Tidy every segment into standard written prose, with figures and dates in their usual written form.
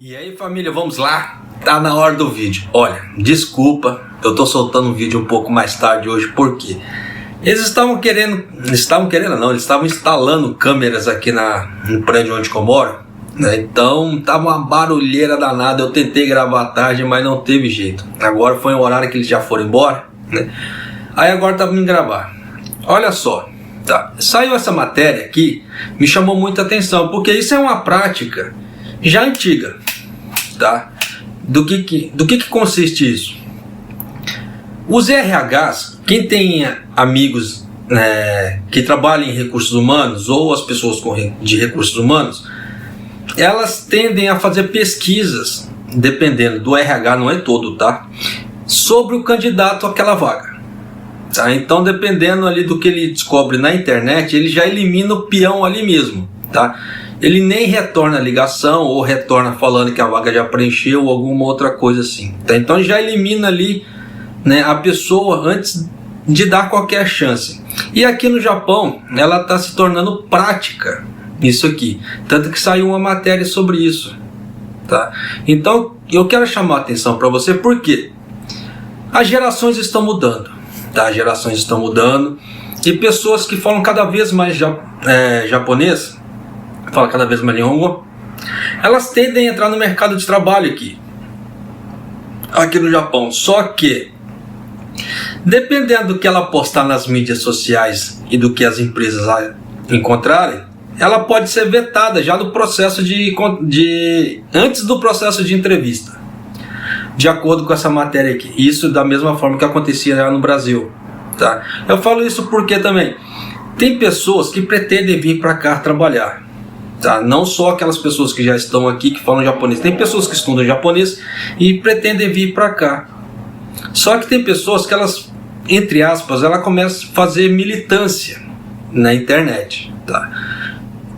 E aí, família, vamos lá? Tá na hora do vídeo. Olha, desculpa, eu tô soltando um vídeo um pouco mais tarde hoje, por quê? Eles estavam instalando câmeras aqui no prédio onde eu moro, né? Então tava uma barulheira danada. Eu tentei gravar à tarde, mas não teve jeito. Agora foi um horário que eles já foram embora, né? Aí agora tá vindo gravar. Olha só, tá? Saiu essa matéria aqui, me chamou muita atenção, porque isso é uma prática já antiga, tá? Do que consiste isso? Os RHs, quem tem amigos que trabalham em recursos humanos, ou as pessoas de recursos humanos, elas tendem a fazer pesquisas, dependendo do RH, não é todo, tá? Sobre o candidato àquela vaga, tá? Então, dependendo ali do que ele descobre na internet, ele já elimina o peão ali mesmo, tá? Ele nem retorna a ligação ou retorna falando que a vaga já preencheu ou alguma outra coisa assim, tá? Então ele já elimina ali, né, a pessoa antes de dar qualquer chance. E aqui no Japão ela está se tornando prática isso aqui, tanto que saiu uma matéria sobre isso, tá? Então eu quero chamar a atenção para você porque as gerações estão mudando, tá? As gerações estão mudando e pessoas que falam cada vez mais japonês, fala cada vez mais Nihongo, elas tendem a entrar no mercado de trabalho aqui no Japão. Só que, dependendo do que ela postar nas mídias sociais e do que as empresas encontrarem, ela pode ser vetada já no processo antes do processo de entrevista, de acordo com essa matéria aqui. Isso da mesma forma que acontecia já no Brasil, tá? Eu falo isso porque também tem pessoas que pretendem vir para cá trabalhar, tá? Não só aquelas pessoas que já estão aqui que falam japonês, tem pessoas que estudam japonês e pretendem vir para cá. Só que tem pessoas que elas, entre aspas, ela começa a fazer militância na internet, tá?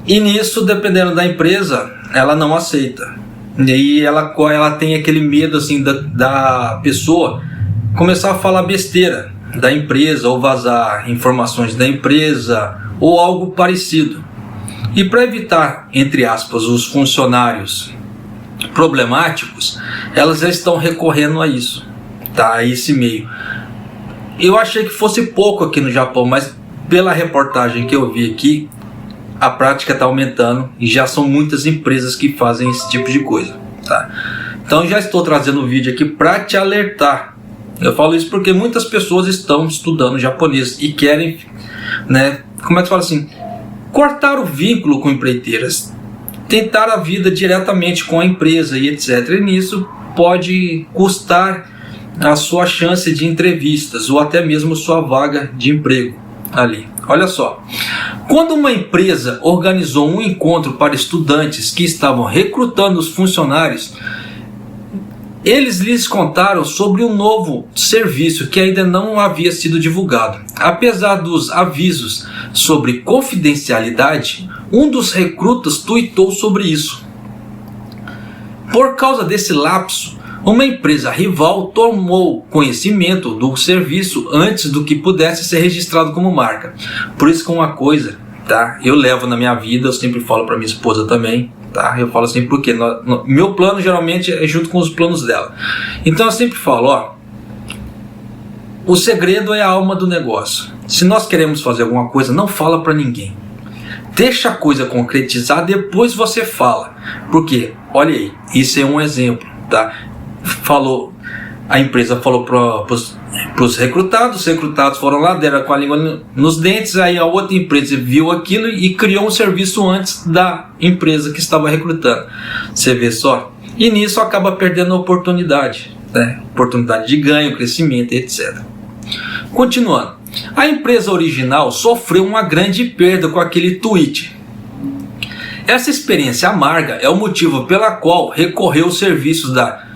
E nisso, dependendo da empresa, ela não aceita. E aí ela tem aquele medo assim da pessoa começar a falar besteira da empresa ou vazar informações da empresa ou algo parecido. E para evitar, entre aspas, os funcionários problemáticos, elas já estão recorrendo a isso, tá? A esse meio. Eu achei que fosse pouco aqui no Japão, mas pela reportagem que eu vi aqui, a prática está aumentando e já são muitas empresas que fazem esse tipo de coisa, tá? Então já estou trazendo o vídeo aqui para te alertar. Eu falo isso porque muitas pessoas estão estudando japonês e querem, né, como é que fala assim, cortar o vínculo com empreiteiras, tentar a vida diretamente com a empresa e etc. E nisso pode custar a sua chance de entrevistas ou até mesmo sua vaga de emprego ali. Olha só, quando uma empresa organizou um encontro para estudantes que estavam recrutando os funcionários, eles lhes contaram sobre um novo serviço que ainda não havia sido divulgado. Apesar dos avisos sobre confidencialidade, um dos recrutas tuitou sobre isso. Por causa desse lapso, uma empresa rival tomou conhecimento do serviço antes do que pudesse ser registrado como marca. Por isso que uma coisa, tá, eu levo na minha vida, eu sempre falo para minha esposa também, tá? Eu falo assim porque meu plano geralmente é junto com os planos dela. Então eu sempre falo, ó, o segredo é a alma do negócio. Se nós queremos fazer alguma coisa, não fala para ninguém. Deixa a coisa concretizar, depois você fala. Porque, olha aí, isso é um exemplo, tá? A empresa falou para os recrutados, os recrutados foram lá, deram com a língua nos dentes, aí a outra empresa viu aquilo e criou um serviço antes da empresa que estava recrutando. Você vê só? E nisso acaba perdendo a oportunidade, né? Oportunidade de ganho, crescimento, etc. Continuando, a empresa original sofreu uma grande perda com aquele tweet. Essa experiência amarga é o motivo pela qual recorreu aos serviços da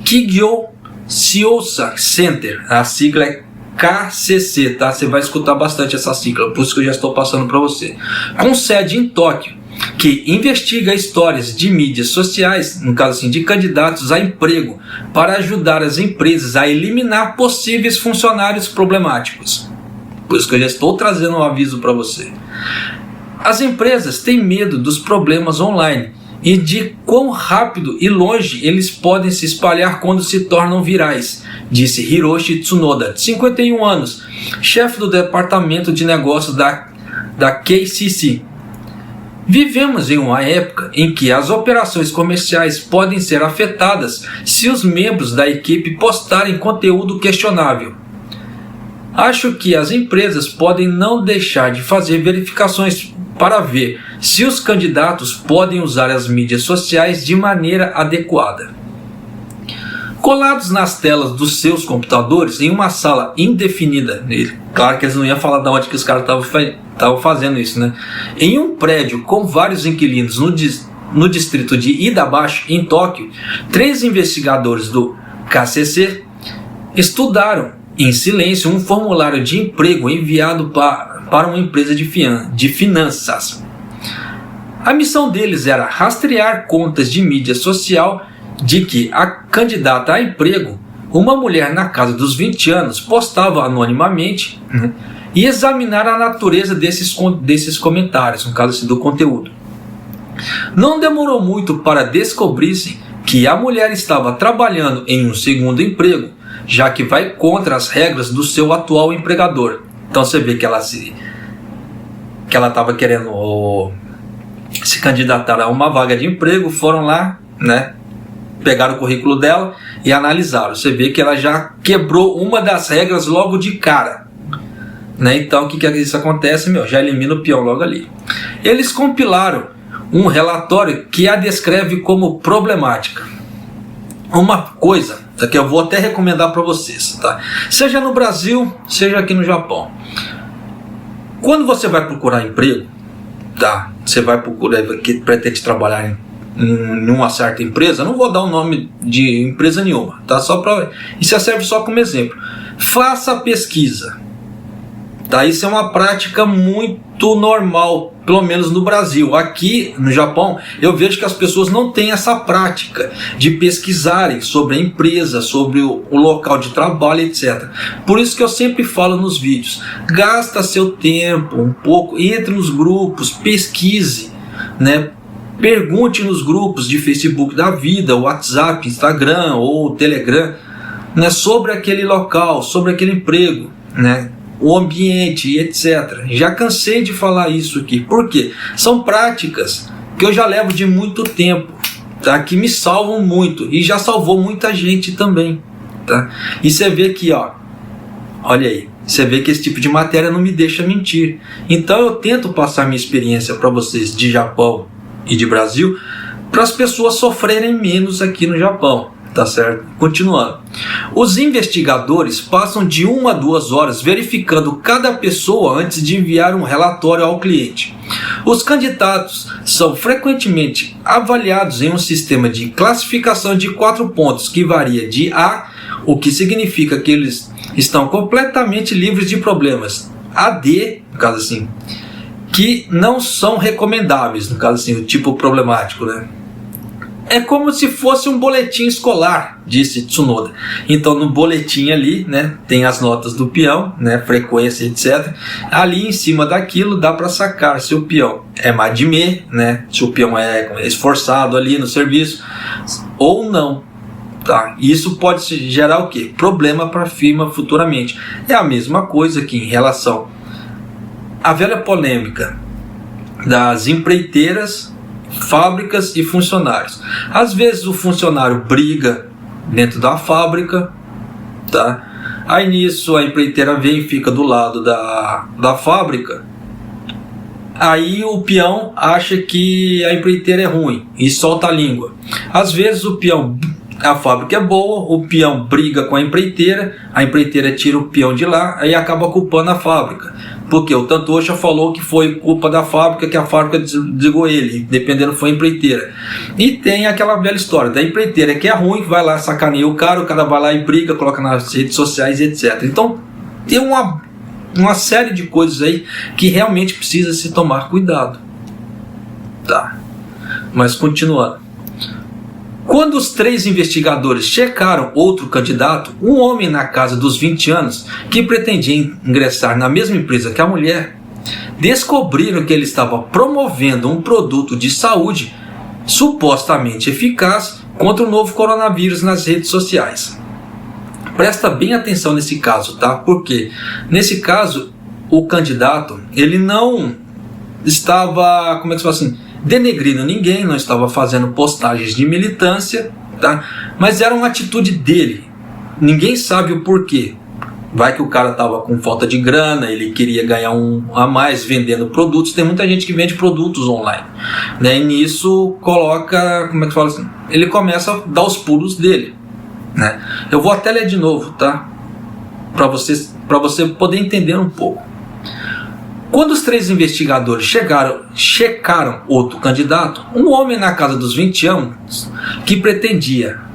Kigyo Syosa Center, a sigla é KCC, tá? Você vai escutar bastante essa sigla, por isso que eu já estou passando para você. Com sede em Tóquio, que investiga histórias de mídias sociais, no caso assim, de candidatos a emprego, para ajudar as empresas a eliminar possíveis funcionários problemáticos. Por isso que eu já estou trazendo um aviso para você. As empresas têm medo dos problemas online e de quão rápido e longe eles podem se espalhar quando se tornam virais, disse Hiroshi Tsunoda, de 51 anos, chefe do departamento de negócios da KCC. Vivemos em uma época em que as operações comerciais podem ser afetadas se os membros da equipe postarem conteúdo questionável. Acho que as empresas podem não deixar de fazer verificações para ver se os candidatos podem usar as mídias sociais de maneira adequada. Colados nas telas dos seus computadores em uma sala indefinida, claro que eles não iam falar de onde que os caras estavam fazendo isso, né? Em um prédio com vários inquilinos no distrito de Iidabashi, em Tóquio, 3 investigadores do KCC estudaram em silêncio um formulário de emprego enviado para uma empresa de finanças. A missão deles era rastrear contas de mídia social de que a candidata a emprego, uma mulher na casa dos 20 anos, postava anonimamente, e examinar a natureza desses comentários, no caso assim, do conteúdo. Não demorou muito para descobrirem que a mulher estava trabalhando em um segundo emprego, já que vai contra as regras do seu atual empregador. Então você vê que ela estava querendo se candidatar a uma vaga de emprego, foram lá, né, pegaram o currículo dela e analisaram. Você vê que ela já quebrou uma das regras logo de cara, né? Então o que isso acontece? Já elimina o peão logo ali. Eles compilaram um relatório que a descreve como problemática. Uma coisa que eu vou até recomendar para vocês, tá? Seja no Brasil, seja aqui no Japão. Quando você vai procurar emprego, tá? Você vai procurar, que pretende trabalhar em uma certa empresa, não vou dar o nome de empresa nenhuma, tá? Isso serve só como exemplo. Faça a pesquisa, tá? Isso é uma prática muito normal, pelo menos no Brasil. Aqui no Japão, eu vejo que as pessoas não têm essa prática de pesquisarem sobre a empresa, sobre o local de trabalho, etc. Por isso que eu sempre falo nos vídeos, gasta seu tempo um pouco, entre nos grupos, pesquise, né? Pergunte nos grupos de Facebook da vida, WhatsApp, Instagram ou Telegram, né, sobre aquele local, sobre aquele emprego, né, o ambiente, etc. Já cansei de falar isso aqui. Por quê? São práticas que eu já levo de muito tempo, tá, que me salvam muito e já salvou muita gente também. Tá? E você vê que, olha aí, você vê que esse tipo de matéria não me deixa mentir. Então eu tento passar minha experiência para vocês de Japão e de Brasil, para as pessoas sofrerem menos aqui no Japão, tá certo? Continuando. Os investigadores passam de 1 a 2 horas verificando cada pessoa antes de enviar um relatório ao cliente. Os candidatos são frequentemente avaliados em um sistema de classificação de 4 pontos que varia de A, o que significa que eles estão completamente livres de problemas, a D, no caso assim, que não são recomendáveis, no caso assim, o tipo problemático, né? É como se fosse um boletim escolar, disse Tsunoda. Então no boletim ali, né, tem as notas do peão, né, frequência, etc. Ali em cima daquilo dá para sacar se o peão é madime, né, se o peão é esforçado ali no serviço ou não. Tá? Isso pode gerar o quê? Problema para a firma futuramente. É a mesma coisa que em relação à velha polêmica das empreiteiras, fábricas e funcionários. Às vezes o funcionário briga dentro da fábrica, tá? Aí nisso a empreiteira vem e fica do lado da fábrica. Aí o peão acha que a empreiteira é ruim e solta a língua. Às vezes a fábrica é boa, o peão briga com a empreiteira tira o peão de lá, aí acaba culpando a fábrica. Porque o Tantocha falou que foi culpa da fábrica, que a fábrica desligou ele, dependendo foi a empreiteira. E tem aquela velha história da empreiteira que é ruim, que vai lá sacaneia o cara vai lá e briga, coloca nas redes sociais, etc. Então tem uma série de coisas aí que realmente precisa se tomar cuidado. Tá. Mas continuando. Quando os 3 investigadores checaram outro candidato, um homem na casa dos 20 anos, que pretendia ingressar na mesma empresa que a mulher, descobriram que ele estava promovendo um produto de saúde supostamente eficaz contra o novo coronavírus nas redes sociais. Presta bem atenção nesse caso, tá? Porque nesse caso o candidato ele não estava, como é que se fala assim, denegrindo ninguém, não estava fazendo postagens de militância, tá? Mas era uma atitude dele. Ninguém sabe o porquê. Vai que o cara estava com falta de grana, ele queria ganhar um a mais vendendo produtos. Tem muita gente que vende produtos online, né? E nisso coloca, como é que fala assim? Ele começa a dar os pulos dele, né? Eu vou até ler de novo, tá? Para você poder entender um pouco. Quando os 3 investigadores checaram outro candidato, um homem na casa dos 20 anos, que pretendia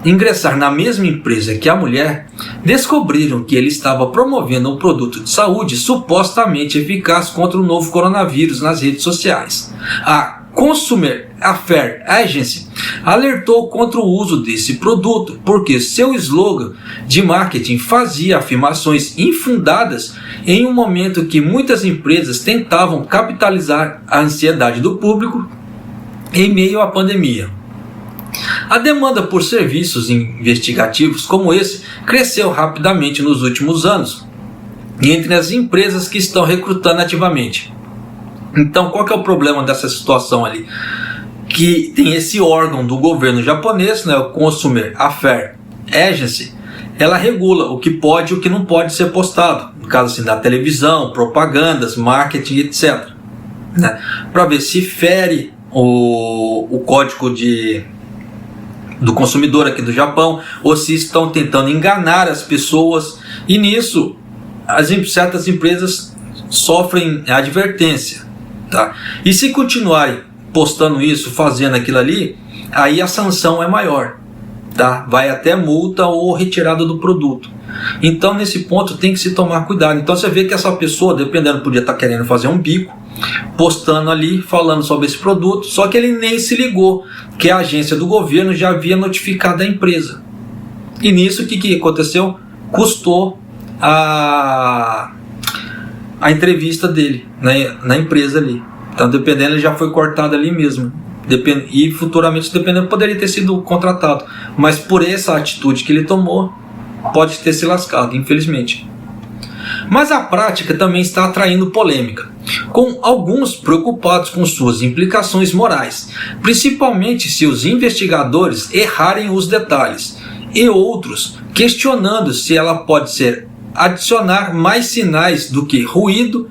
ingressar na mesma empresa que a mulher, descobriram que ele estava promovendo um produto de saúde supostamente eficaz contra o novo coronavírus nas redes sociais. A Consumer Affairs Agency alertou contra o uso desse produto porque seu slogan de marketing fazia afirmações infundadas em um momento que muitas empresas tentavam capitalizar a ansiedade do público em meio à pandemia. A demanda por serviços investigativos como esse cresceu rapidamente nos últimos anos entre as empresas que estão recrutando ativamente. Então, qual que é o problema dessa situação ali? Que tem esse órgão do governo japonês, né, o Consumer Affairs Agency, ela regula o que pode e o que não pode ser postado, no caso assim, da televisão, propagandas, marketing, etc. Né, para ver se fere o código do consumidor aqui do Japão, ou se estão tentando enganar as pessoas, e nisso certas empresas sofrem advertência, tá? E se continuarem postando isso, fazendo aquilo ali, aí a sanção é maior, tá? Vai até multa ou retirada do produto. Então nesse ponto tem que se tomar cuidado. Então você vê que essa pessoa, dependendo, podia estar querendo fazer um bico, postando ali, falando sobre esse produto, só que ele nem se ligou que a agência do governo já havia notificado a empresa. E nisso o que aconteceu? Custou a entrevista dele na empresa ali. Então dependendo, ele já foi cortado ali mesmo. E futuramente, dependendo, poderia ter sido contratado. Mas por essa atitude que ele tomou, pode ter se lascado, infelizmente. Mas a prática também está atraindo polêmica, com alguns preocupados com suas implicações morais, principalmente se os investigadores errarem os detalhes, e outros questionando se ela pode ser adicionar mais sinais do que ruído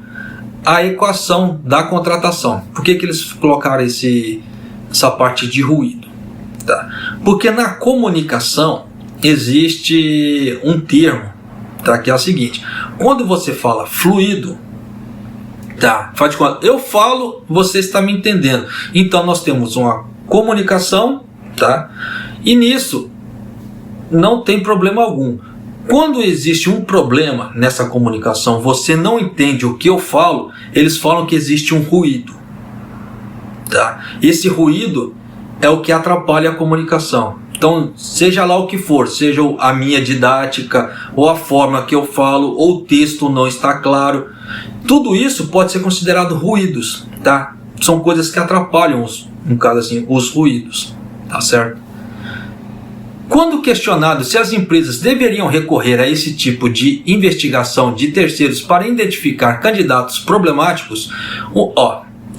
à equação da contratação. Por que eles colocaram essa parte de ruído? Tá? Porque na comunicação existe um termo, tá, que é o seguinte: quando você fala fluido, tá, faz de conta, eu falo, você está me entendendo. Então nós temos uma comunicação, tá, e nisso não tem problema algum. Quando existe um problema nessa comunicação, você não entende o que eu falo, eles falam que existe um ruído, tá? Esse ruído é o que atrapalha a comunicação. Então, seja lá o que for, seja a minha didática, ou a forma que eu falo, ou o texto não está claro, tudo isso pode ser considerado ruídos, tá? São coisas que atrapalham, no caso assim, os ruídos, tá certo? Quando questionado se as empresas deveriam recorrer a esse tipo de investigação de terceiros para identificar candidatos problemáticos,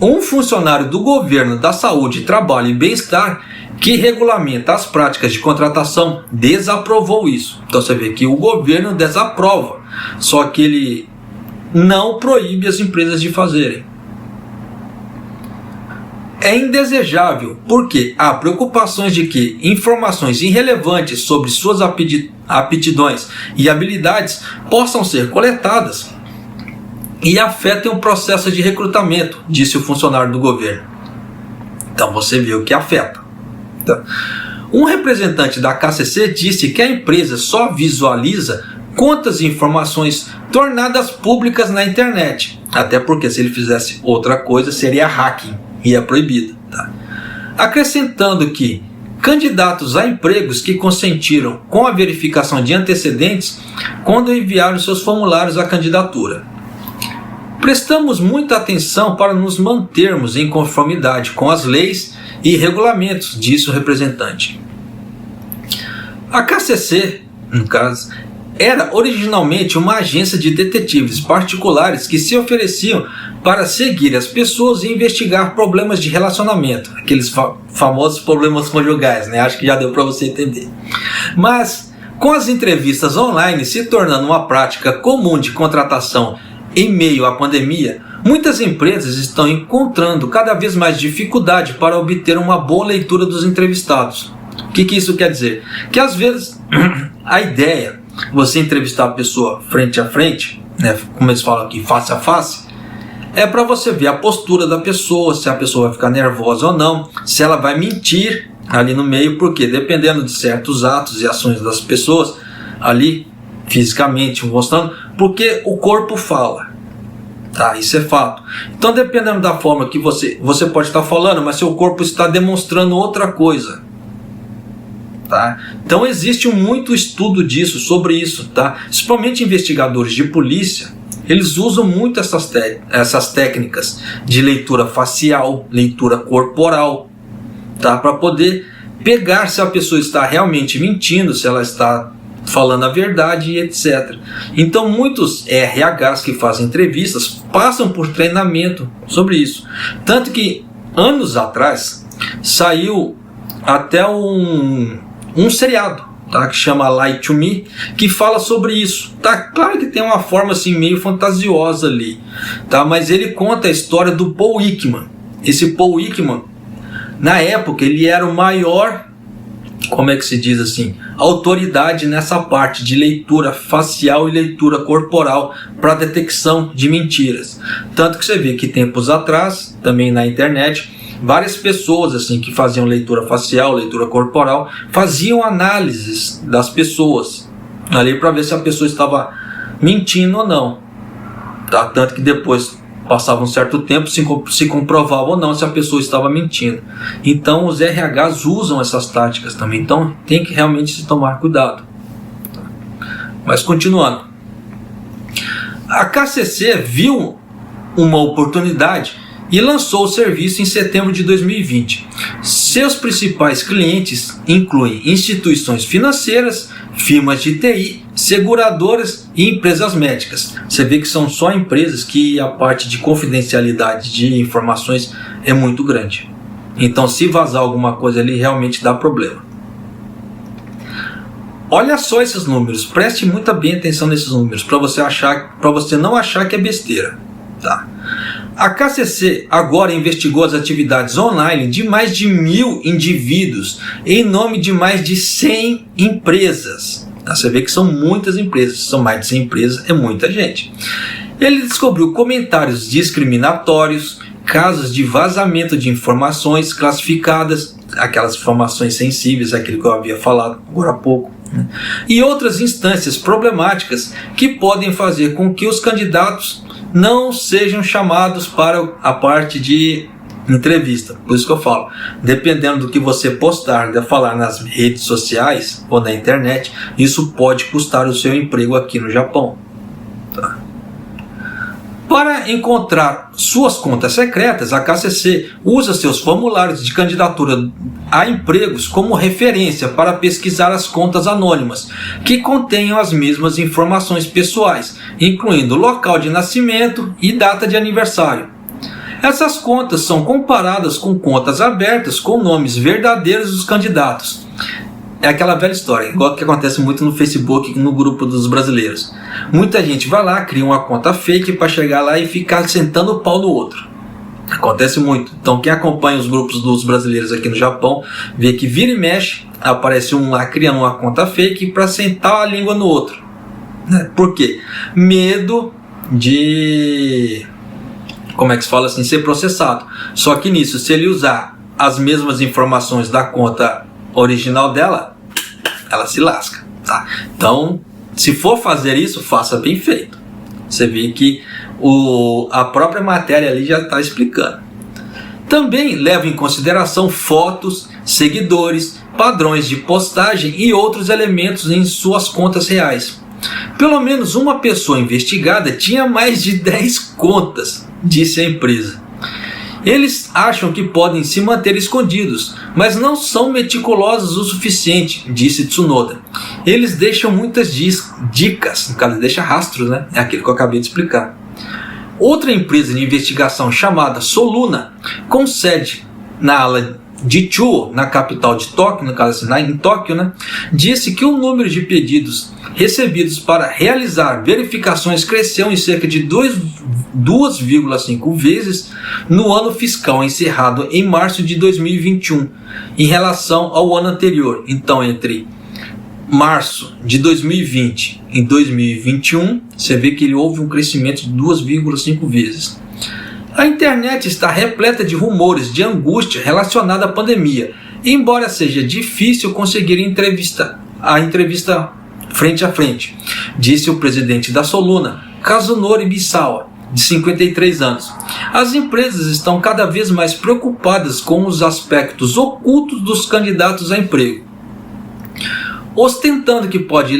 um funcionário do governo da Saúde, Trabalho e Bem-Estar, que regulamenta as práticas de contratação, desaprovou isso. Então você vê que o governo desaprova, só que ele não proíbe as empresas de fazerem. É indesejável porque há preocupações de que informações irrelevantes sobre suas aptidões e habilidades possam ser coletadas e afetem o processo de recrutamento, disse o funcionário do governo. Então você viu que afeta. Tá? Um representante da KCC disse que a empresa só visualiza contas e informações tornadas públicas na internet, até porque se ele fizesse outra coisa seria hacking e é proibido. Tá? Acrescentando que candidatos a empregos que consentiram com a verificação de antecedentes quando enviaram seus formulários à candidatura. Prestamos muita atenção para nos mantermos em conformidade com as leis e regulamentos, disse o representante. A KCC, no caso, era originalmente uma agência de detetives particulares que se ofereciam para seguir as pessoas e investigar problemas de relacionamento, aqueles famosos problemas conjugais, né? Acho que já deu para você entender. Mas, com as entrevistas online se tornando uma prática comum de contratação em meio à pandemia, muitas empresas estão encontrando cada vez mais dificuldade para obter uma boa leitura dos entrevistados. O que isso quer dizer? Que às vezes a ideia, você entrevistar a pessoa frente a frente, né, como eles falam aqui, face a face, é para você ver a postura da pessoa, se a pessoa vai ficar nervosa ou não, se ela vai mentir ali no meio, porque dependendo de certos atos e ações das pessoas ali, fisicamente mostrando, porque o corpo fala, tá? Isso é fato. Então, dependendo da forma que você pode estar falando, mas seu corpo está demonstrando outra coisa, tá? Então, existe muito estudo disso, sobre isso, tá? Principalmente investigadores de polícia, eles usam muito essas técnicas de leitura facial, leitura corporal, tá? Para poder pegar se a pessoa está realmente mentindo, se ela está falando a verdade e etc. Então muitos RHs que fazem entrevistas passam por treinamento sobre isso. Tanto que anos atrás saiu até um seriado, tá, que chama Lie to Me, que fala sobre isso. Tá claro que tem uma forma assim meio fantasiosa ali, tá? Mas ele conta a história do Paul Ekman. Esse Paul Ekman, na época, ele era o maior, como é que se diz assim, autoridade nessa parte de leitura facial e leitura corporal para detecção de mentiras. Tanto que você vê que tempos atrás, também na internet, várias pessoas assim que faziam leitura facial, leitura corporal, faziam análises das pessoas ali para ver se a pessoa estava mentindo ou não, tá? Tanto que depois passava um certo tempo, se comprovava ou não se a pessoa estava mentindo. Então os RHs usam essas táticas também, então tem que realmente se tomar cuidado. Mas continuando, a KCC viu uma oportunidade e lançou o serviço em setembro de 2020. Seus principais clientes incluem instituições financeiras, firmas de TI, seguradoras e empresas médicas. Você vê que são só empresas que a parte de confidencialidade de informações é muito grande. Então, se vazar alguma coisa ali, realmente dá problema. Olha só esses números, preste muita bem atenção nesses números para você não achar que é besteira, tá? A KCC agora investigou as atividades online de mais de 1.000 indivíduos em nome de mais de 100 empresas. Você vê que são muitas empresas, são mais de 100 empresas, é muita gente. Ele descobriu comentários discriminatórios, casos de vazamento de informações classificadas, aquelas informações sensíveis, aquilo que eu havia falado agora há pouco, né? E outras instâncias problemáticas que podem fazer com que os candidatos não sejam chamados para a parte de entrevista. Por isso que eu falo, dependendo do que você postar, de falar nas redes sociais ou na internet, isso pode custar o seu emprego aqui no Japão, tá? Para encontrar suas contas secretas, a KCC usa seus formulários de candidatura a empregos como referência para pesquisar as contas anônimas, que contenham as mesmas informações pessoais, incluindo local de nascimento e data de aniversário. Essas contas são comparadas com contas abertas com nomes verdadeiros dos candidatos. É aquela velha história, igual que acontece muito no Facebook, no grupo dos brasileiros. Muita gente vai lá, cria uma conta fake para chegar lá e ficar sentando o pau no outro. Acontece muito. Então quem acompanha os grupos dos brasileiros aqui no Japão, vê que vira e mexe, aparece um lá criando uma conta fake para sentar a língua no outro. Por quê? Medo de, como é que se fala assim, ser processado. Só que nisso, se ele usar as mesmas informações da conta original dela, ela se lasca, tá? Então, se for fazer isso, faça bem feito. Você vê que a própria matéria ali já está explicando. Também leva em consideração fotos, seguidores, padrões de postagem e outros elementos em suas contas reais. Pelo menos uma pessoa investigada tinha mais de 10 contas, disse a empresa. Eles acham que podem se manter escondidos, mas não são meticulosos o suficiente, disse Tsunoda. Eles deixam muitas dicas, no caso, deixa rastros, né? É aquilo que eu acabei de explicar. Outra empresa de investigação chamada Soluna, com sede na ala de Chuo, na capital de Tóquio, no caso assim, em Tóquio, né? Disse que o número de pedidos recebidos para realizar verificações cresceu em cerca de 2,5 vezes no ano fiscal encerrado em março de 2021, em relação ao ano anterior. Então, entre março de 2020 e 2021, você vê que houve um crescimento de 2,5 vezes. A internet está repleta de rumores de angústia relacionada à pandemia, embora seja difícil conseguir a entrevista frente a frente, disse o presidente da Soluna, Kazunori Bisawa, de 53 anos. As empresas estão cada vez mais preocupadas com os aspectos ocultos dos candidatos a emprego, ostentando que pode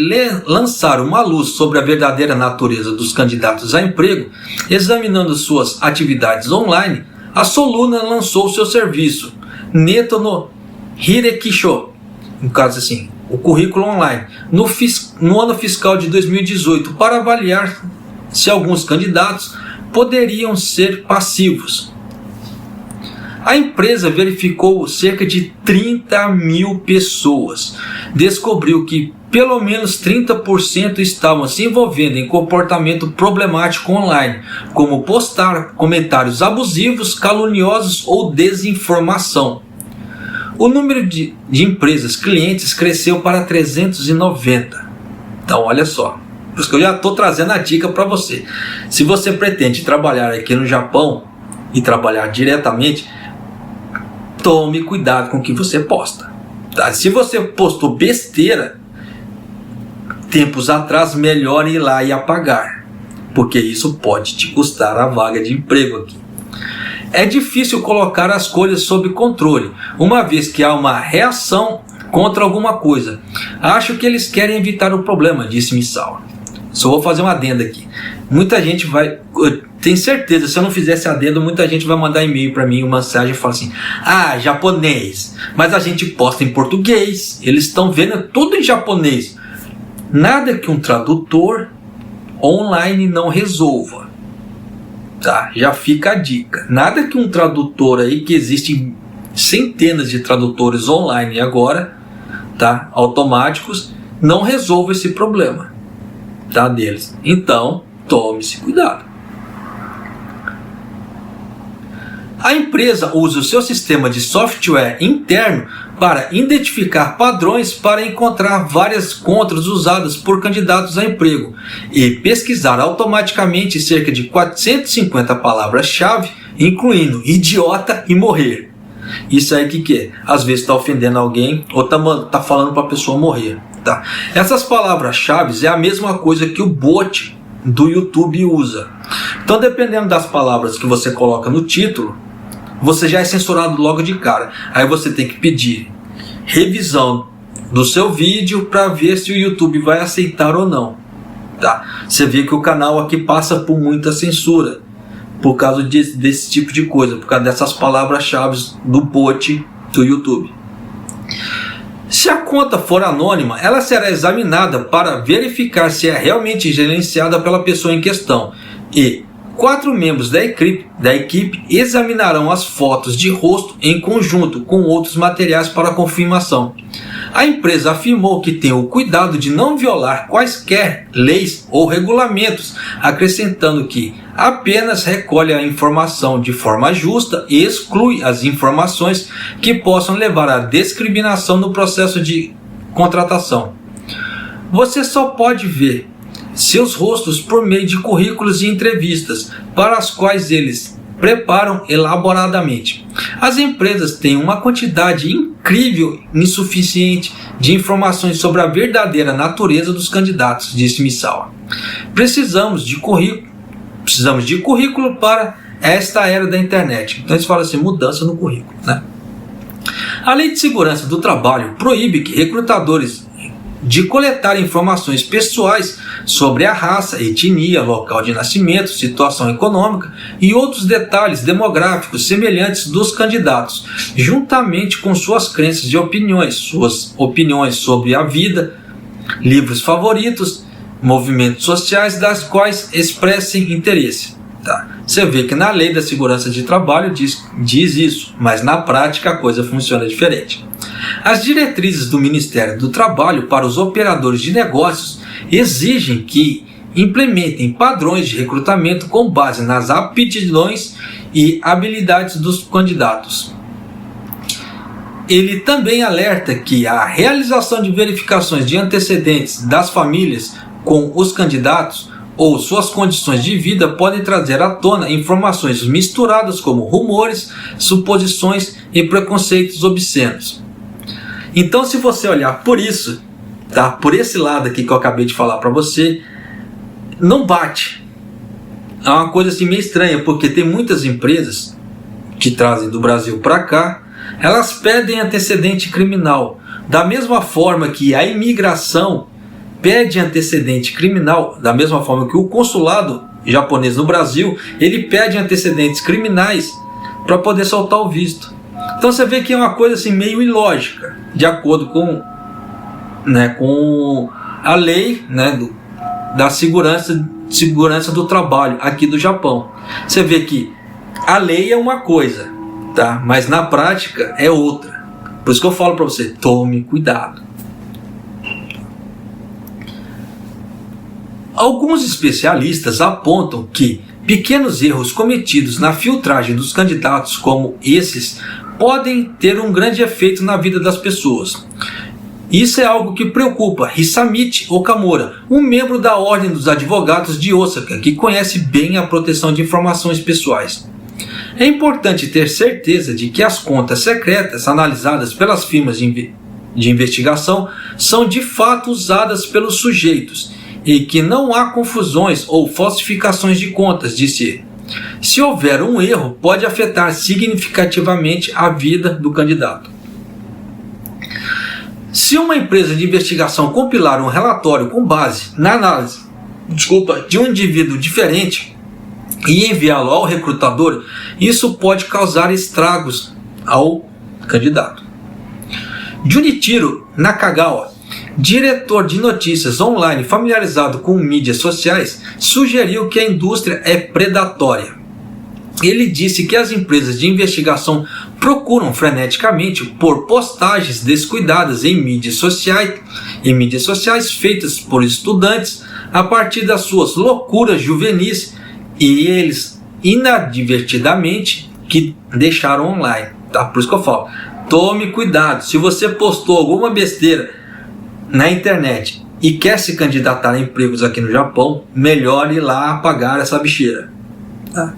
lançar uma luz sobre a verdadeira natureza dos candidatos a emprego. Examinando suas atividades online, a Soluna lançou seu serviço Neto no Hirekisho, no caso assim, o currículo online, no ano fiscal de 2018, para avaliar se alguns candidatos poderiam ser passivos. A empresa verificou cerca de 30 mil pessoas, descobriu que pelo menos 30% estavam se envolvendo em comportamento problemático online, como postar comentários abusivos, caluniosos ou desinformação. O número de empresas clientes cresceu para 390. Então, olha só. Por isso que eu já estou trazendo a dica para você. Se você pretende trabalhar aqui no Japão e trabalhar diretamente, tome cuidado com o que você posta. Tá? Se você postou besteira tempos atrás, melhor ir lá e apagar, porque isso pode te custar a vaga de emprego aqui. É difícil colocar as coisas sob controle, uma vez que há uma reação contra alguma coisa. Acho que eles querem evitar o problema, disse Misawa. Só vou fazer um adendo aqui. Muita gente vai... Eu tenho certeza, se eu não fizesse adendo, muita gente vai mandar e-mail para mim, uma mensagem e falar assim: ah, japonês, mas a gente posta em português, eles estão vendo tudo em japonês. Nada que um tradutor online não resolva. Tá? Já fica a dica. Nada que um tradutor aí, que existem centenas de tradutores online agora, tá? Automáticos, não resolva esse problema, tá? Deles. Então, tome-se cuidado. A empresa usa o seu sistema de software interno para identificar padrões para encontrar várias contas usadas por candidatos a emprego e pesquisar automaticamente cerca de 450 palavras-chave, incluindo idiota e morrer. Isso aí que é? Às vezes está ofendendo alguém ou tá falando para a pessoa morrer. Tá? Essas palavras-chave é a mesma coisa que o bot do YouTube usa. Então, dependendo das palavras que você coloca no título, você já é censurado logo de cara. Aí você tem que pedir revisão do seu vídeo para ver se o YouTube vai aceitar ou não. Tá? Você vê que o canal aqui passa por muita censura por causa desse tipo de coisa, por causa dessas palavras-chave do bot do YouTube. Se a conta for anônima, ela será examinada para verificar se é realmente gerenciada pela pessoa em questão, e 4 membros da equipe examinarão as fotos de rosto em conjunto com outros materiais para confirmação. A empresa afirmou que tem o cuidado de não violar quaisquer leis ou regulamentos, acrescentando que apenas recolhe a informação de forma justa e exclui as informações que possam levar à discriminação no processo de contratação. Você só pode ver seus rostos por meio de currículos e entrevistas, para as quais eles preparam elaboradamente. As empresas têm uma quantidade incrível, insuficiente de informações sobre a verdadeira natureza dos candidatos, disse Misawa. Precisamos de currículo para esta era da internet. Então eles falam assim, mudança no currículo, né? A Lei de Segurança do Trabalho proíbe que recrutadores de coletar informações pessoais sobre a raça, etnia, local de nascimento, situação econômica e outros detalhes demográficos semelhantes dos candidatos, juntamente com suas crenças e opiniões, suas opiniões sobre a vida, livros favoritos, movimentos sociais das quais expressem interesse. Tá. Você vê que na lei da segurança de trabalho diz isso, mas na prática a coisa funciona diferente. As diretrizes do Ministério do Trabalho para os operadores de negócios exigem que implementem padrões de recrutamento com base nas aptidões e habilidades dos candidatos. Ele também alerta que a realização de verificações de antecedentes das famílias com os candidatos ou suas condições de vida podem trazer à tona informações misturadas como rumores, suposições e preconceitos obscenos. Então, se você olhar por isso, tá? Por esse lado aqui que eu acabei de falar para você, não bate. É uma coisa assim meio estranha, porque tem muitas empresas que trazem do Brasil para cá, elas pedem antecedente criminal, da mesma forma que a imigração pede antecedente criminal, da mesma forma que o consulado japonês no Brasil, ele pede antecedentes criminais para poder soltar o visto. Então você vê que é uma coisa assim meio ilógica, de acordo com a lei, da segurança do trabalho aqui do Japão. Você vê que a lei é uma coisa, tá? Mas na prática é outra. Por isso que eu falo para você, tome cuidado. Alguns especialistas apontam que pequenos erros cometidos na filtragem dos candidatos como esses podem ter um grande efeito na vida das pessoas. Isso é algo que preocupa Hisamichi Okamura, um membro da Ordem dos Advogados de Osaka, que conhece bem a proteção de informações pessoais. É importante ter certeza de que as contas secretas analisadas pelas firmas de investigação são de fato usadas pelos sujeitos e que não há confusões ou falsificações de contas, disse ele. Se houver um erro, pode afetar significativamente a vida do candidato. Se uma empresa de investigação compilar um relatório com base na análise de um indivíduo diferente e enviá-lo ao recrutador, isso pode causar estragos ao candidato. Junichiro Nakagawa, diretor de notícias online familiarizado com mídias sociais, sugeriu que a indústria é predatória. Ele disse que as empresas de investigação procuram freneticamente por postagens descuidadas em mídias sociais feitas por estudantes a partir das suas loucuras juvenis e eles inadvertidamente que deixaram online. Tá? Por isso que eu falo, tome cuidado. Se você postou alguma besteira na internet e quer se candidatar a empregos aqui no Japão, melhor ir lá apagar essa bicheira. Tá?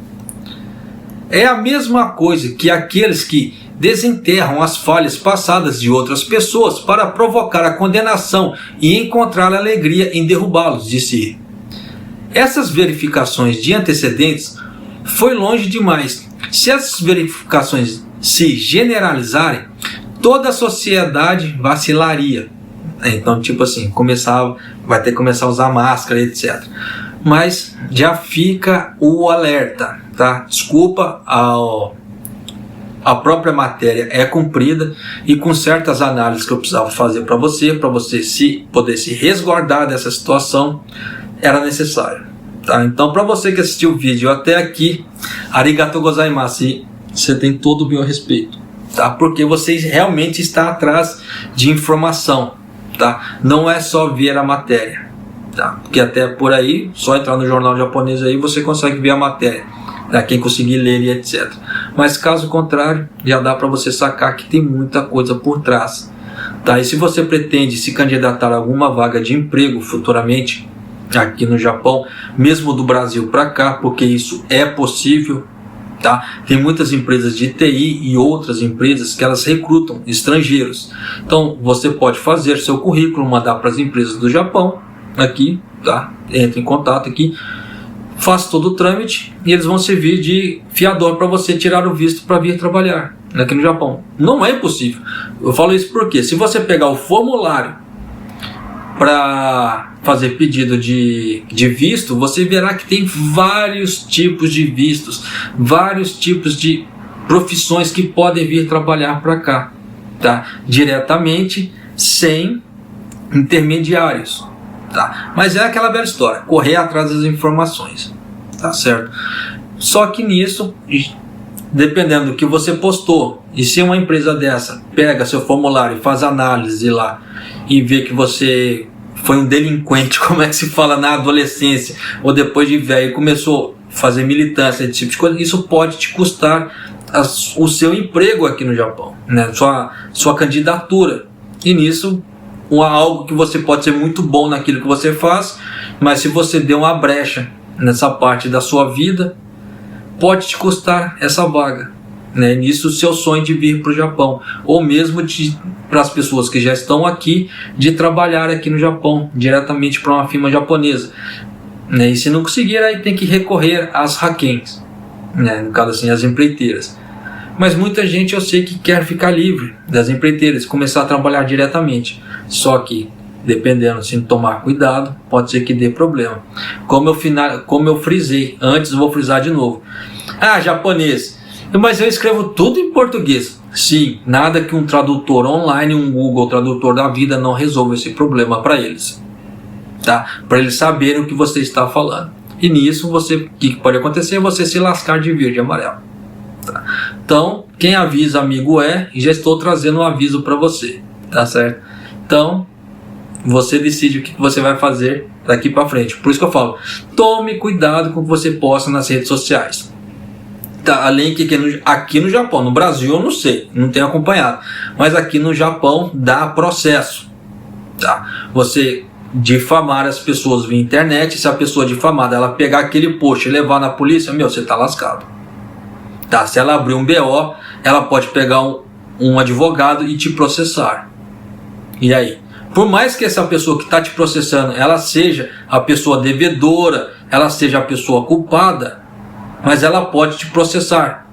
É a mesma coisa que aqueles que desenterram as falhas passadas de outras pessoas para provocar a condenação e encontrar alegria em derrubá-los, disse ele. Essas verificações de antecedentes foi longe demais. Se essas verificações se generalizarem, toda a sociedade vacilaria. Então, tipo assim, vai ter que começar a usar máscara, etc. Mas já fica o alerta, tá? Desculpa, a própria matéria é cumprida e com certas análises que eu precisava fazer para você poder se resguardar dessa situação, era necessário. Tá? Então, para você que assistiu o vídeo até aqui, arigatou gozaimasu, e você tem todo o meu respeito, tá? Porque você realmente está atrás de informação, tá? Não é só ver a matéria, tá? Porque até por aí, só entrar no jornal japonês aí, você consegue ver a matéria, tá? Quem conseguir ler e etc. Mas caso contrário, já dá para você sacar que tem muita coisa por trás, tá? E se você pretende se candidatar a alguma vaga de emprego futuramente aqui no Japão, mesmo do Brasil para cá, porque isso é possível, tá? Tem muitas empresas de TI e outras empresas que elas recrutam estrangeiros. Então você pode fazer seu currículo, mandar para as empresas do Japão aqui, tá? Entre em contato aqui, faça todo o trâmite e eles vão servir de fiador para você tirar o visto para vir trabalhar aqui no Japão. Não é impossível. Eu falo isso porque se você pegar o formulário para fazer pedido de visto, você verá que tem vários tipos de vistos, vários tipos de profissões que podem vir trabalhar para cá, tá? Diretamente, sem intermediários, tá? Mas é aquela velha história, correr atrás das informações, tá certo? Só que nisso, dependendo do que você postou, e se uma empresa dessa pega seu formulário e faz análise lá e vê que você foi um delinquente, como é que se fala, na adolescência ou depois de velho, começou a fazer militância, esse tipo de coisa, isso pode te custar o seu emprego aqui no Japão, né? Sua candidatura. E nisso, algo que você pode ser muito bom naquilo que você faz, mas se você der uma brecha nessa parte da sua vida, pode te custar essa vaga, né? Nisso, o seu sonho de vir para o Japão, ou mesmo para as pessoas que já estão aqui, de trabalhar aqui no Japão, diretamente para uma firma japonesa, né? E se não conseguir, aí tem que recorrer às hakens, né? No caso assim, as empreiteiras. Mas muita gente eu sei que quer ficar livre das empreiteiras, começar a trabalhar diretamente, só que dependendo, se não tomar cuidado, pode ser que dê problema. Como eu frisei antes, vou frisar de novo. Japonês, mas eu escrevo tudo em português. Sim, nada que um tradutor online, um Google Tradutor da vida não resolva esse problema para eles, tá? Para eles saberem o que você está falando. E nisso, o que pode acontecer é você se lascar de verde e amarelo, tá? Então, quem avisa amigo e já estou trazendo um aviso para você, tá certo? Então, você decide o que você vai fazer daqui para frente. Por isso que eu falo, tome cuidado com o que você posta nas redes sociais, tá? Além que aqui no Japão, no Brasil eu não sei, não tenho acompanhado, mas aqui no Japão dá processo, tá? Você difamar as pessoas via internet, se a pessoa difamada ela pegar aquele post e levar na polícia, você tá lascado, tá? Se ela abrir um BO, ela pode pegar um advogado e te processar. E aí? Por mais que essa pessoa que está te processando, ela seja a pessoa devedora, ela seja a pessoa culpada, mas ela pode te processar,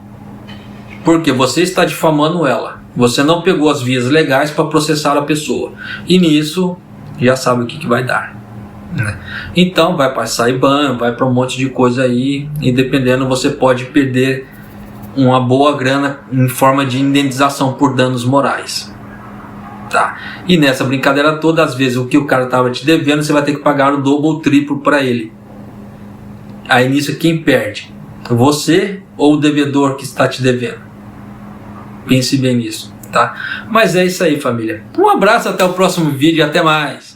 porque você está difamando ela, você não pegou as vias legais para processar a pessoa, e nisso já sabe o que vai dar, né? Então vai para Saiban, vai para um monte de coisa aí, e dependendo você pode perder uma boa grana em forma de indenização por danos morais, tá? E nessa brincadeira toda, às vezes o que o cara estava te devendo, você vai ter que pagar o dobro ou triplo para ele. Aí nisso quem perde? Você ou o devedor que está te devendo? Pense bem nisso, tá? Mas é isso aí, família. Um abraço, até o próximo vídeo e até mais.